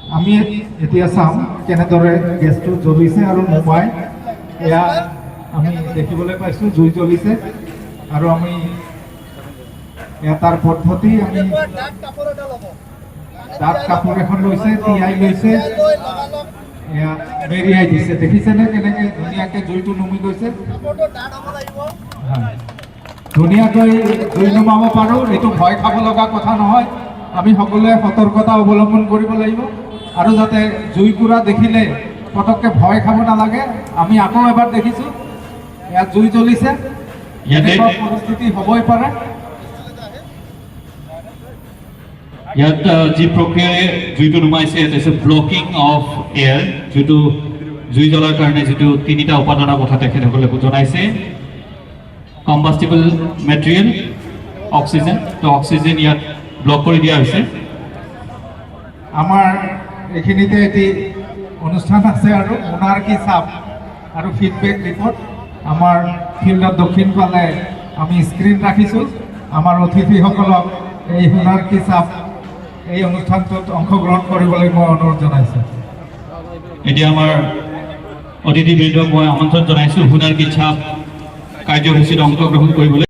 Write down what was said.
আমি এতিয়া চাম কেনেদৰে গেছটো জ্বলিছে আৰু মোমাই এয়া আমি দেখিবলৈ পাইছোঁ জুই জ্বলিছে আৰু আমি তাৰ পদ্ধতি আমি ডাঠ কাপোৰ এখন লৈছে তিয়াই লৈছে এয়া মেৰিয়াই দিছে দেখিছেনে কেনেকৈ ধুনীয়াকৈ জুইটো নুমি গৈছে ধুনীয়াকৈ জুই নুমাব পাৰোঁ এইটো ভয় খাব লগা কথা নহয় আমি সকলোৱে সতৰ্কতা অৱলম্বন কৰিব লাগিব আৰু যাতে জুইকুৰা দেখিলে পটককৈ ভয় খাব নালাগে আমি আকৌ এবাৰ দেখিছোঁ ইয়াত জুই জ্বলিছে এনেকুৱা পৰিস্থিতি হ'বই পাৰে ইয়াত যি প্ৰক্ৰিয়াৰে জুইটো নুমাইছে হৈছে ব্লকিং অফ এয়াৰ যিটো জুই জ্বলাৰ কাৰণে যিটো তিনিটা উপাদানৰ কথা তেখেতসকলে জনাইছে কম্বাষ্টিবল মেটেৰিয়েল অক্সিজেন তো অক্সিজেন ইয়াত ব্লক কৰি দিয়া হৈছে আমাৰ এইখিনিতে এটি অনুষ্ঠান আছে আৰু মোনাৰ্কি চাপ আৰু ফিডবেক ৰিপৰ্ট আমাৰ ফিল্ডত দক্ষিণ ফালে আমি স্ক্ৰীণ ৰাখিছোঁ আমাৰ অতিথিসকলক এই মোনাৰ্কি চাপ এই অনুষ্ঠানটোত অংশগ্ৰহণ কৰিবলৈ মই অনুৰোধ জনাইছোঁ এতিয়া আমাৰ অতিথিবৃন্দক মই আমন্ত্ৰণ জনাইছোঁ মোনাৰ্কি চাপ কাৰ্যসূচীত অংশগ্ৰহণ কৰিবলৈ